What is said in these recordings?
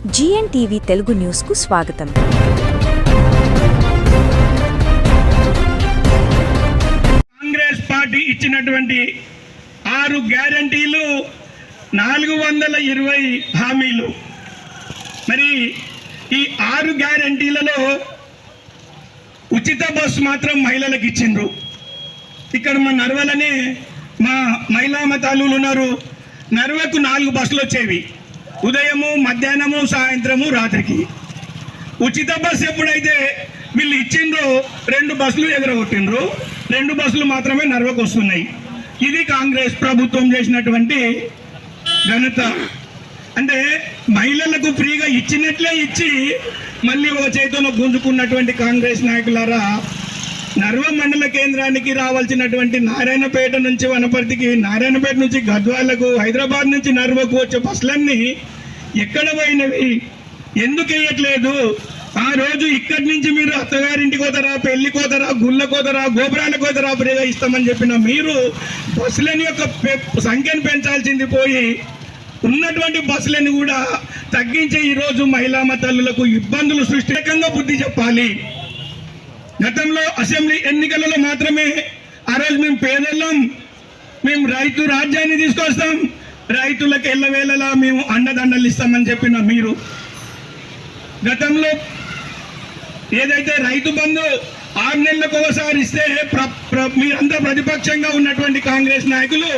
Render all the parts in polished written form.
జిఎన్టీవీ Telugu news కు స్వాగతం. Congress party ఇచ్చినటువంటి 6 గ్యారంటీలు 420 హామీలు. మరి ఈ 6 గ్యారంటీలలో ఉచిత బస్సు మాత్రం మహిళలకు ఇచ్చిండ్రు. ఇక్కడ మా నర్వలనే మా మహిళా మతాలు ఉన్నారు. నర్వకు 4 బస్సులు వచ్చేవి, ఉదయము, మధ్యాహ్నము, సాయంత్రము, రాత్రికి. ఉచిత బస్సు ఎప్పుడైతే వీళ్ళు ఇచ్చిండ్రో 2 బస్సులు ఎగరగొట్టిండ్రు. 2 బస్సులు మాత్రమే నర్వకు వస్తున్నాయి. ఇది కాంగ్రెస్ ప్రభుత్వం చేసినటువంటి ఘనత. అంటే మహిళలకు ఫ్రీగా ఇచ్చినట్లే ఇచ్చి మళ్ళీ ఒక చేతిలో గుంజుకున్నటువంటి కాంగ్రెస్ నాయకులారా, నర్వ మండల కేంద్రానికి రావాల్సినటువంటి నారాయణపేట నుంచి వనపర్తికి, నారాయణపేట నుంచి గద్వాలకు, హైదరాబాద్ నుంచి నర్వకు వచ్చే బస్సులన్నీ ఎక్కడ పోయినవి? ఎందుకు వేయట్లేదు? ఆ రోజు ఇక్కడి నుంచి మీరు అత్తగారింటికి పోతారా, పెళ్లి కోతారా, గుళ్ళ కోతారా, గోపురాల కోతారా ఫ్రీగా ఇస్తామని చెప్పిన మీరు బస్సులని యొక్క సంఖ్యను పెంచాల్సింది పోయి ఉన్నటువంటి బస్సులను కూడా తగ్గించే ఈరోజు మహిళా తల్లులకు ఇబ్బందులు సృష్టికంగా బుద్ధి చెప్పాలి. గతంలో అసెంబ్లీ ఎన్నికలలో మాత్రమే ఆ రోజు మేము పేదలం, మేము రైతు రాజ్యాన్ని తీసుకొస్తాం, రైతులకు ఎల్లవేళలా మేము అండదండలు ఇస్తామని చెప్పిన మీరు గతంలో ఏదైతే రైతు బంధు 6 నెలలకు ఒకసారి ఇస్తే మీరంతా ప్రతిపక్షంగా ఉన్నటువంటి కాంగ్రెస్ నాయకులు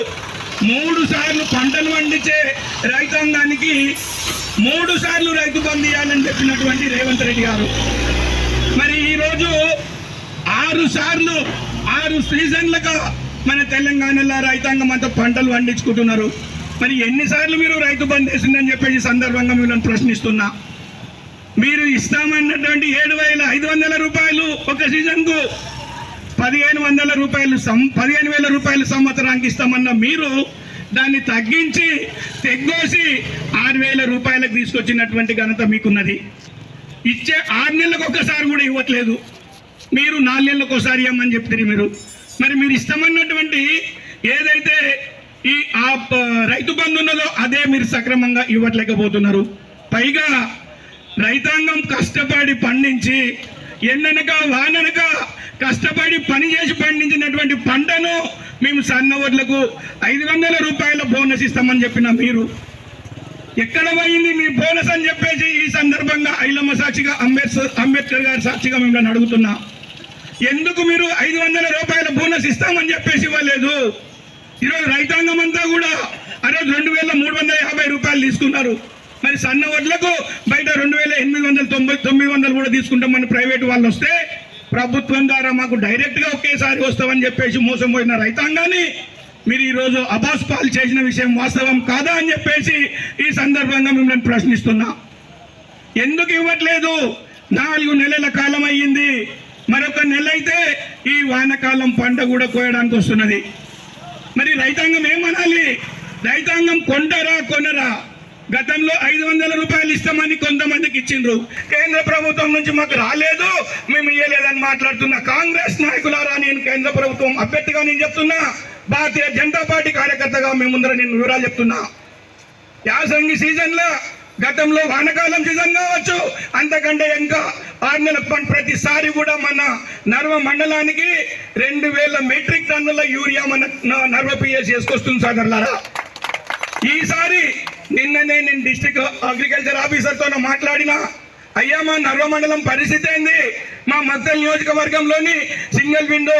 3 సార్లు పంటలు పండించే రైతాంగానికి 3 సార్లు రైతు బంధు ఇవ్వాలని చెప్పినటువంటి రేవంత్ రెడ్డి గారు మరి ఈరోజు 6 సార్లు 6 సీజన్లుగా మన తెలంగాణలో రైతాంగం అంతా పంటలు పండించుకుంటున్నారు. మరి ఎన్నిసార్లు మీరు రైతు బంధు వేసిందని చెప్పేసి సందర్భంగా మిమ్మల్ని ప్రశ్నిస్తున్నా. మీరు ఇస్తామన్నటువంటి 7,500 రూపాయలు ఒక సీజన్కు 1,500 రూపాయలు 15,000 రూపాయలు సంవత్సరానికి ఇస్తామన్న మీరు దాన్ని తగ్గించి తెగ్గోసి 6,000 రూపాయలకు తీసుకొచ్చినటువంటి ఘనత మీకున్నది. ఇచ్చే 6 నెలలకు ఒకసారి కూడా ఇవ్వట్లేదు, మీరు 4 నెలలకు ఒకసారి ఇవ్వమని చెప్తారు మీరు. మరి మీరు ఇస్తామన్నటువంటి ఏదైతే ఈ రైతు బంధు ఉన్నదో అదే మీరు సక్రమంగా ఇవ్వట్లేకపోతున్నారు. పైగా రైతాంగం కష్టపడి పండించి ఎండనక వాననక కష్టపడి పని చేసి పండించినటువంటి పంటను మేము సన్నవడ్లకు 500 రూపాయల బోనస్ ఇస్తామని చెప్పిన మీరు ఎక్కడ పోయింది మీ బోనస్ అని చెప్పేసి ఈ సందర్భంగా ఐలమ్మ సాక్షిగా, అంబేద్కర్ గారి సాక్షిగా మిమ్మల్ని అడుగుతున్నా. ఎందుకు మీరు 500 రూపాయల బోనస్ ఇస్తామని చెప్పేసి ఇవ్వలేదు? ఈరోజు రైతాంగం అంతా కూడా ఆ రోజు 2,350 రూపాయలు తీసుకున్నారు. మరి సన్న వడ్లకు బయట 2,899 కూడా తీసుకుంటామని ప్రైవేట్ వాళ్ళు వస్తే ప్రభుత్వం ద్వారా మాకు డైరెక్ట్గా ఒకేసారి వస్తామని చెప్పేసి మోసం పోయిన రైతాంగాన్ని మీరు ఈరోజు అబాస్ పాలు చేసిన విషయం వాస్తవం కాదా అని చెప్పేసి ఈ సందర్భంగా మిమ్మల్ని ప్రశ్నిస్తున్నా. ఎందుకు ఇవ్వట్లేదు? 4 నెలల కాలం అయ్యింది, మరొక నెల అయితే ఈ వానకాలం పంట కూడా కోయడానికి వస్తున్నది. మరి రైతాంగం ఏమనాలి? రైతాంగం కొంటారా కొనరా? గతంలో 500 రూపాయలు ఇస్తామని కొంతమందికి ఇచ్చిండ్రు, కేంద్ర ప్రభుత్వం నుంచి మాకు రాలేదు, మేము ఇవ్వలేదని మాట్లాడుతున్నా కాంగ్రెస్ నాయకులారా, నేను కేంద్ర ప్రభుత్వం అభ్యర్థిగా నేను చెప్తున్నా, భారతీయ జనతా పార్టీ కార్యకర్తగా మేము ముందర నేను వివరాలు చెప్తున్నా. యాసంగి సీజన్లో గతంలో వానకాలం సీజన్ కావచ్చు, అంతకంటే ఇంకా 6 నెలల ప్రతిసారి కూడా మన నర్వ మండలానికి 2,000 మెట్రిక్ టన్నుల యూరియా మన నర్వ పిఎస్ చేసుకొస్తుంది సోదరులారా. ఈసారి నిన్ననే నేను డిస్ట్రిక్ట్ అగ్రికల్చర్ ఆఫీసర్తో మాట్లాడినా, అయ్యా మా నర్వ మండలం పరిస్థితి ఏంది? మా మద్దల్ నియోజకవర్గంలోని సింగిల్ విండో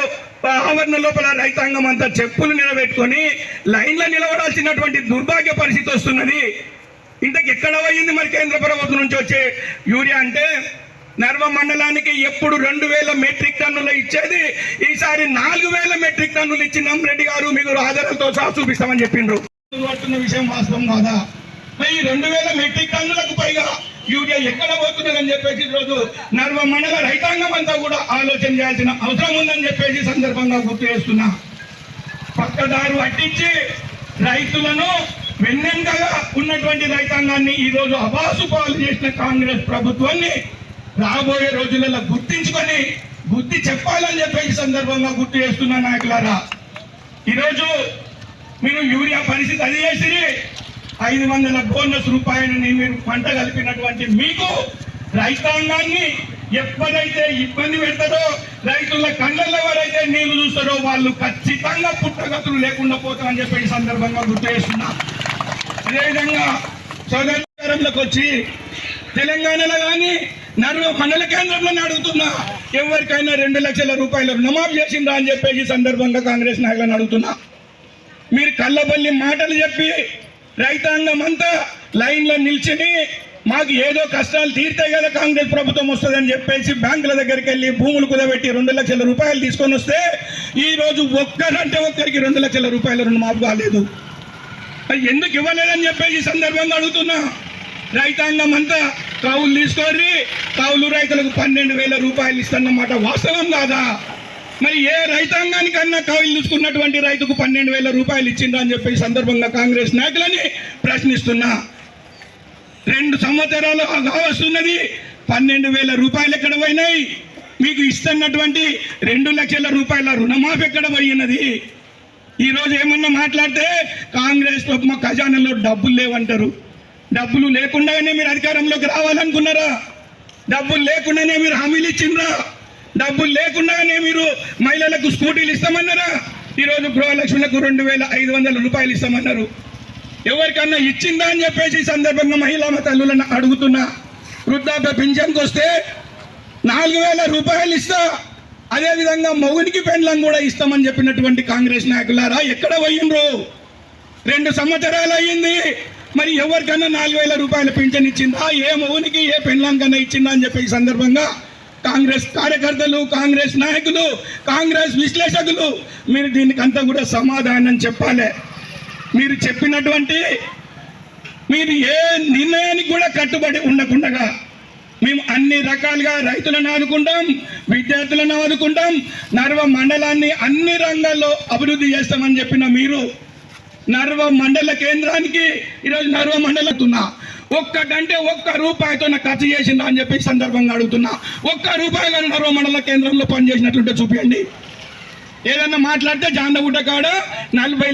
ఆవరణ లోపల రైతాంగం అంతా చెప్పులు నిలబెట్టుకొని లైన్లో నిలబడాల్సినటువంటి దుర్భాగ్య పరిస్థితి వస్తున్నది. ఇంతకు ఎక్కడ పోయింది మరి కేంద్ర ప్రభుత్వం నుంచి వచ్చే యూరియా? అంటే నర్వ మండలానికి ఎప్పుడు 2,000 మెట్రిక్ టన్నులు ఇచ్చేది, ఈసారి 4,000 మెట్రిక్ టన్నులు ఇచ్చినాం రెడ్డి గారు, మీకు ఆధారాలతో సహా చూపిస్తామని చెప్పిండ్రు. పడుతున్న విషయం వాస్తవం కాదా? మరి 2,000 మెట్రిక్ టన్నులకు పైగా యూరియా ఎక్కడ పోతున్నదని చెప్పేసి ఈరోజు నర్వ మండల రైతాంగం అంతా కూడా ఆలోచన చేయాల్సిన అవసరం ఉందని చెప్పేసి సందర్భంగా గుర్తు చేస్తున్నా. పక్కదారు అట్టించి రైతులను వెన్నెంకగా ఉన్నటువంటి రైతాంగాన్ని ఈరోజు అబాసు పాలు చేసిన కాంగ్రెస్ ప్రభుత్వాన్ని రాబోయే రోజులలో గుర్తించుకొని బుద్ధి చెప్పాలని చెప్పేసి సందర్భంగా గుర్తు చేస్తున్న నాయకులారా, ఈరోజు మీరు యూరియా పరిస్థితి అది చేసిరి, 500 బోనస్ రూపాయలని మీరు పంట కలిపినటువంటి మీకు రైతాంగాన్ని ఎప్పుడైతే ఇబ్బంది పెడతారో, రైతుల కళ్ళల్లో ఎవరైతే నీళ్లు చూస్తారో వాళ్ళు ఖచ్చితంగా పుట్టగతులు లేకుండా పోతామని చెప్పి ఈ సందర్భంగా గుర్తు చేస్తున్నా. అదేవిధంగా సోదరులకు వచ్చి తెలంగాణలో కానీ నర్వ మండల కేంద్రంలో అడుగుతున్నా, ఎవరికైనా 2 లక్షల రూపాయలు రుణమాఫీ చేసిందా అని చెప్పేసి సందర్భంగా కాంగ్రెస్ నాయకులను అడుగుతున్నా. మీరు కళ్ళబల్లి మాటలు చెప్పి రైతాంగం అంతా లైన్లో నిల్చుని మాకు ఏదో కష్టాలు తీర్తాయి కదా కాంగ్రెస్ ప్రభుత్వం వస్తుందని చెప్పేసి బ్యాంకుల దగ్గరికి వెళ్ళి భూములు కుదబెట్టి 2 లక్షల రూపాయలు తీసుకొని వస్తే ఈ రోజు ఒక్కరికి 2 లక్షల రూపాయల రుణమాఫీ కాలేదు. ఎందుకు ఇవ్వలేదని చెప్పేసి సందర్భంగా అడుగుతున్నా. రైతాంగం అంతా కౌలు తీసుకోర్రి, కౌలు రైతులకు 12,000 రూపాయలు ఇస్తున్నమాట వాస్తవం కాదా? మరి ఏ రైతాంగానికన్నా కౌలు తీసుకున్నటువంటి రైతుకు 12,000 రూపాయలు ఇచ్చిందా అని చెప్పి సందర్భంగా కాంగ్రెస్ నాయకులని ప్రశ్నిస్తున్నా. 2 సంవత్సరాలు వస్తున్నది, 12,000 రూపాయలు ఎక్కడ పోయినాయి? మీకు ఇస్తున్నటువంటి 2 లక్షల రూపాయల రుణమాఫీ ఎక్కడ పోయినది? ఈరోజు ఏమన్నా మాట్లాడితే కాంగ్రెస్ మా ఖజానాలో డబ్బులు లేవంటారు. డబ్బులు లేకుండానే మీరు అధికారంలోకి రావాలనుకున్నారా? డబ్బులు లేకుండానే మీరు హామీలు ఇచ్చిండ్రా? డబ్బులు లేకుండానే మీరు మహిళలకు స్కూటీలు ఇస్తామన్నారా? ఈరోజు గృహలక్ష్మిలకు 2,500 రూపాయలు ఇస్తామన్నారు. ఎవరికన్నా ఇచ్చిందా అని చెప్పేసి సందర్భంగా మహిళా తల్లులను అడుగుతున్నా. వృద్ధాప్య పింఛన్కి వస్తే 4,000 రూపాయలు ఇస్తా, అదేవిధంగా మౌనికి పెండ్లం కూడా ఇస్తామని చెప్పినటువంటి కాంగ్రెస్ నాయకులారా ఎక్కడ పోయిండ్రు? 2 సంవత్సరాలు అయ్యింది. మరి ఎవరికన్నా 4,000 రూపాయల పింఛన్ ఇచ్చిందా? ఏ మౌనికి ఏ పెండ్లం కన్నా ఇచ్చిందా అని చెప్పి సందర్భంగా కాంగ్రెస్ కార్యకర్తలు, కాంగ్రెస్ నాయకులు, కాంగ్రెస్ విశ్లేషకులు మీరు దీనికి అంతా కూడా సమాధానం చెప్పాలి. మీరు చెప్పినటువంటి మీరు ఏ నిర్ణయానికి కూడా కట్టుబడి ఉండకుండా మేము అన్ని రకాలుగా రైతులను ఆదుకుంటాం, విద్యార్థులను ఆదుకుంటాం, నర్వ మండలాన్ని అన్ని రంగాల్లో అభివృద్ధి చేస్తామని చెప్పిన మీరు నర్వ మండల కేంద్రానికి ఈరోజు నర్వ మండలతున్నా ఒక్క రూపాయితో ఖర్చు చేసిందా అని చెప్పి సందర్భంగా అడుగుతున్నా. 1 రూపాయి కానీ నర్వ మండల కేంద్రంలో పనిచేసినట్టుంటే చూపించండి. ఏదన్నా మాట్లాడితే జాండగుట్ట కాడ 40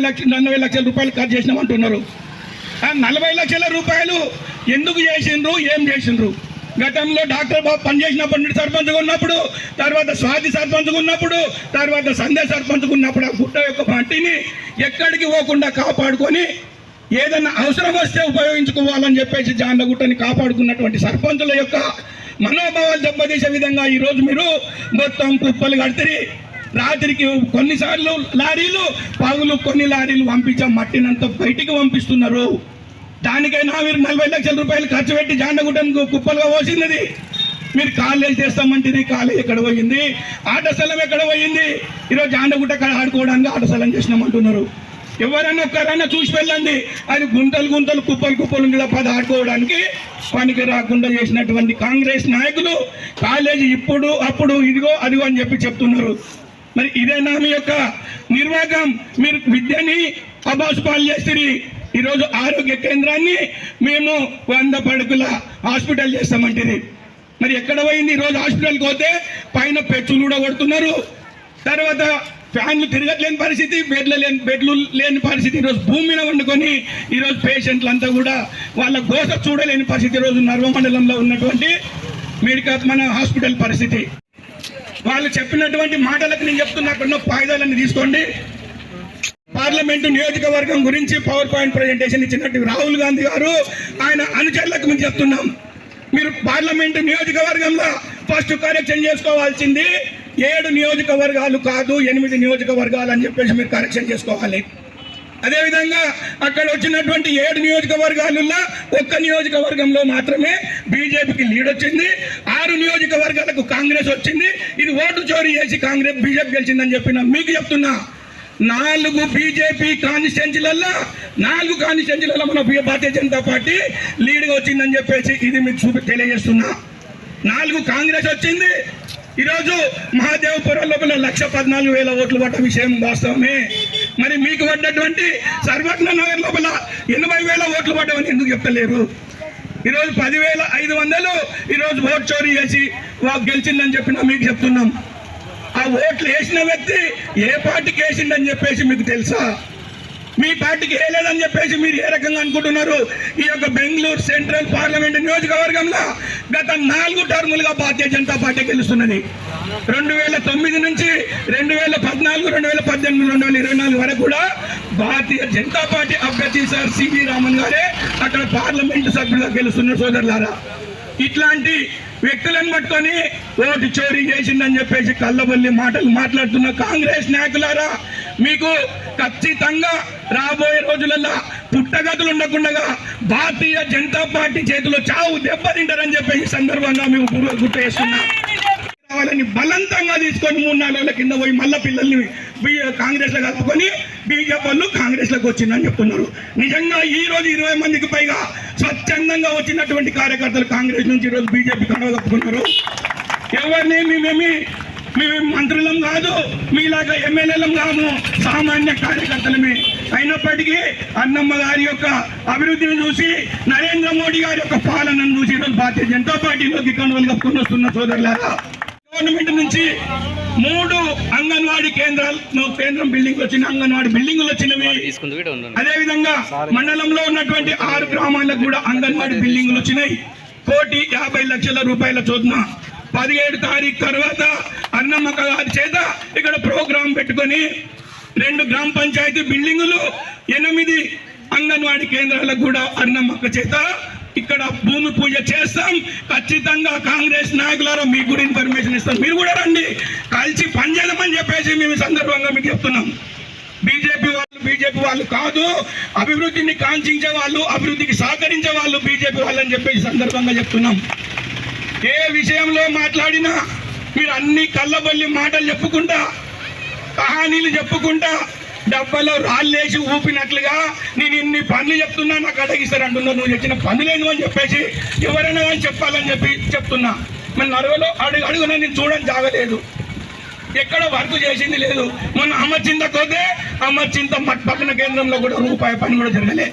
లక్షల రూపాయలు ఖర్చు చేసినామంటున్నారు. 40 లక్షల రూపాయలు ఎందుకు చేసిండ్రు, ఏం చేసిండ్రు? గతంలో డాక్టర్ బాబు పనిచేసినప్పటి నుండి సర్పంచ్గా ఉన్నప్పుడు, తర్వాత స్వాతి సర్పంచ్గా ఉన్నప్పుడు, తర్వాత సంధ్య సర్పంచ్గా ఉన్నప్పుడు ఆ గుట్ట యొక్క మట్టిని ఎక్కడికి పోకుండా కాపాడుకొని ఏదన్నా అవసరం వస్తే ఉపయోగించుకోవాలని చెప్పేసి జాండగుట్టని కాపాడుకున్నటువంటి సర్పంచుల యొక్క మనోభావాలు దెబ్బతీసే విధంగా ఈరోజు మీరు మొత్తం కుప్పలు కడితే రాత్రికి కొన్నిసార్లు లారీలు, పగులు కొన్ని లారీలు పంపించాం, మట్టినంతా బయటికి పంపిస్తున్నారు. దానికైనా మీరు 40 లక్షల రూపాయలు ఖర్చు పెట్టి జాండగుట్టను కుప్పలుగా పోసినది. మీరు కాలేజ్ చేస్తామంటే కాలేజ్ ఎక్కడ పోయింది? ఆట స్థలం ఎక్కడ పోయింది? ఈరోజు జాండగుట్ట ఆడుకోవడానికి ఆట స్థలం చేసినామంటున్నారు. ఎవరైనా ఒక్కరైనా చూసి వెళ్ళండి, అది గుంతలు కుప్పలు మీద ఆడుకోవడానికి పనికి రాకుండా చేసినటువంటి కాంగ్రెస్ నాయకులు కాలేజీ ఇప్పుడు అప్పుడు ఇదిగో అదిగో అని చెప్పి చెప్తున్నారు. మరి ఇదేనా మీ యొక్క నిర్వాహకం? మీరు విద్యని అబాసుపాలు చేస్తుంది. ఈరోజు ఆరోగ్య కేంద్రాన్ని మేము 100 పడకల హాస్పిటల్ చేస్తామంటుంది. మరి ఎక్కడ పోయింది? ఈరోజు హాస్పిటల్కి పోతే పైన పెచ్చులు కూడా కొడుతున్నారు, తర్వాత ఫ్యాన్లు తిరగట్లేని పరిస్థితి, బెడ్లు లేని పరిస్థితి. ఈరోజు భూమి మీద వండుకొని ఈరోజు పేషెంట్లు అంతా కూడా వాళ్ళ గోస చూడలేని పరిస్థితి. ఈరోజు నర్వ మండలంలో ఉన్నటువంటి మన హాస్పిటల్ పరిస్థితి. వాళ్ళు చెప్పినటువంటి మాటలకు నేను చెప్తున్నా, అక్కడ ఫాయిదాలన్నీ తీసుకోండి. పార్లమెంటు నియోజకవర్గం గురించి పవర్ పాయింట్ ప్రజెంటేషన్ ఇచ్చినట్టు రాహుల్ గాంధీ గారు ఆయన అనుచరులకు మేము చెప్తున్నాం, మీరు పార్లమెంటు నియోజకవర్గంలో ఫస్ట్ కరెక్షన్ చేసుకోవాల్సింది 7 నియోజకవర్గాలు కాదు 8 నియోజకవర్గాలు అని చెప్పేసి మీరు కరెక్షన్ చేసుకోవాలి. అదేవిధంగా అక్కడ వచ్చినటువంటి 7 నియోజకవర్గాలలో 1 నియోజకవర్గంలో మాత్రమే బీజేపీకి లీడ్ వచ్చింది, 6 నియోజకవర్గాలకు కాంగ్రెస్ వచ్చింది. ఇది ఓటు చోరీ చేసి కాంగ్రెస్ బీజేపీ గెలిచిందని చెప్పిన మీకు చెప్తున్నా. 4 బీజేపీ కాన్స్టిట్యున్సీలలో 4 కాన్స్టిట్యున్సీలలో మన భారతీయ జనతా పార్టీ లీడ్గా వచ్చిందని చెప్పేసి ఇది మీకు తెలియజేస్తున్నా. 4 కాంగ్రెస్ వచ్చింది. ఈరోజు మహాదేవపురం లోపల 1,14,000 ఓట్లు పడ్డ విషయం వాస్తవమే. మరి మీకు పడ్డటువంటి సర్వజ్ఞ నగర్ లోపల 80,000 ఓట్లు పడ్డవని ఎందుకు చెప్తలేరు? ఈరోజు 10,500 ఈరోజు ఓటు చోరీ చేసి గెలిచిందని చెప్పినా మీకు చెప్తున్నాం. ఆ ఓట్లు వేసిన వ్యక్తి ఏ పార్టీకి వేసిండని చెప్పేసి మీకు తెలుసా? మీ పార్టీకి వేయలేదని చెప్పేసి మీరు ఏ రకంగా అనుకుంటున్నారు? ఈ యొక్క బెంగళూరు సెంట్రల్ పార్లమెంట్ నియోజకవర్గంలో గత 4 టర్ములుగా భారతీయ జనతా పార్టీ గెలుస్తున్నది. 2009 నుంచి 2014, 2018, 2024 వరకు కూడా భారతీయ జనతా పార్టీ అభ్యర్థి సార్ సివి రామన్ గారే అక్కడ పార్లమెంటు సభ్యులుగా గెలుస్తున్నారు సోదరులారా. ఇట్లాంటి వ్యక్తులను పట్టుకొని ఓటు చోరీ చేసిందని చెప్పేసి కళ్ళబొల్లి మాటలు మాట్లాడుతున్న కాంగ్రెస్ నాయకులారా, మీకు ఖచ్చితంగా రాబోయే రోజులలో పుట్టగతులు ఉండకుండా భారతీయ జనతా పార్టీ చేతిలో చావు దెబ్బతింటారని చెప్పేసి సందర్భంగా మేము గుర్తు చేస్తున్నాం. వాళ్ళని బలవంతంగా తీసుకొని 3-4 రోజుల కింద పోయి మళ్ళా పిల్లల్ని కాంగ్రెస్ లో కలుపుకొని బీజేపీ వాళ్ళు కాంగ్రెస్ లోకి వచ్చిందని చెప్తున్నారు. నిజంగా ఈ రోజు 20 మందికి పైగా స్వచ్ఛందంగా వచ్చినటువంటి కార్యకర్తలు కాంగ్రెస్ నుంచి ఈ రోజు బీజేపీ కండువా కప్పుకున్నారు. ఎవరిని మేమేమి మంత్రులం కాదు, మీలాగా ఎమ్మెల్యేలం కాము, సామాన్య కార్యకర్తలమే. అయినప్పటికీ అన్నమ్మ గారి యొక్క అభివృద్ధిని చూసి, నరేంద్ర మోడీ గారి యొక్క పాలనను చూసి ఈరోజు భారతీయ జనతా పార్టీలోకి కండువలు కప్పుకొని వస్తున్న సోదరులారా, గవర్నమెంట్ నుంచి 3 అంగన్వాడీ కేంద్రం బిల్డింగ్ వచ్చిన అంగన్వాడీ బిల్డింగులు వచ్చినవి. అదే విధంగా మండలంలో ఉన్నటువంటి 6 గ్రామాలకు కూడా అంగన్వాడీ బిల్డింగులు వచ్చినాయి. 1,50,00,000 రూపాయల చొప్పున 17 తారీఖు తర్వాత అన్నమ్మక్క గారి చేత ఇక్కడ ప్రోగ్రాం పెట్టుకొని 2 గ్రామ పంచాయతీ బిల్డింగులు, 8 అంగన్వాడీ కేంద్రాలకు కూడా అన్నమ్మక్క చేత ఇక్కడ భూమి పూజ చేస్తాం. ఖచ్చితంగా కాంగ్రెస్ నాయకులారా మీకు కూడా ఇన్ఫర్మేషన్ ఇస్తాం, మీరు కూడా రండి, కలిసి పనిచేయమని చెప్పేసి మేము సందర్భంగా మీకు చెప్తున్నాం. బీజేపీ వాళ్ళు కాదు, అభివృద్ధిని కాంక్షించే వాళ్ళు, అభివృద్ధికి సహకరించే వాళ్ళు బీజేపీ వాళ్ళని చెప్పేసి సందర్భంగా చెప్తున్నాం. ఏ విషయంలో మాట్లాడినా మీరు అన్ని కళ్ళబొల్లి మాటలు చెప్పుకుంటా, కహానీలు చెప్పుకుంటా, డబ్బాలో రాళ్ళేసి ఊపినట్లుగా నేను ఇన్ని పనులు చెప్తున్నా నాకు అడగిస్తారు అంటున్నా. నువ్వు తెచ్చిన పనులేను అని చెప్పేసి ఎవరైనా కానీ చెప్పాలని చెప్తున్నా. మన నరవలో అడుగున నేను చూడని జాగలేదు, ఎక్కడ వర్క్ చేసింది లేదు. మొన్న అమర్చింతకోతే అమర్చింత పట్టణ కేంద్రంలో కూడా రూపాయి పని కూడా జరగలే.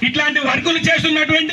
ఇట్లాంటి వర్కులు చేస్తున్నటువంటి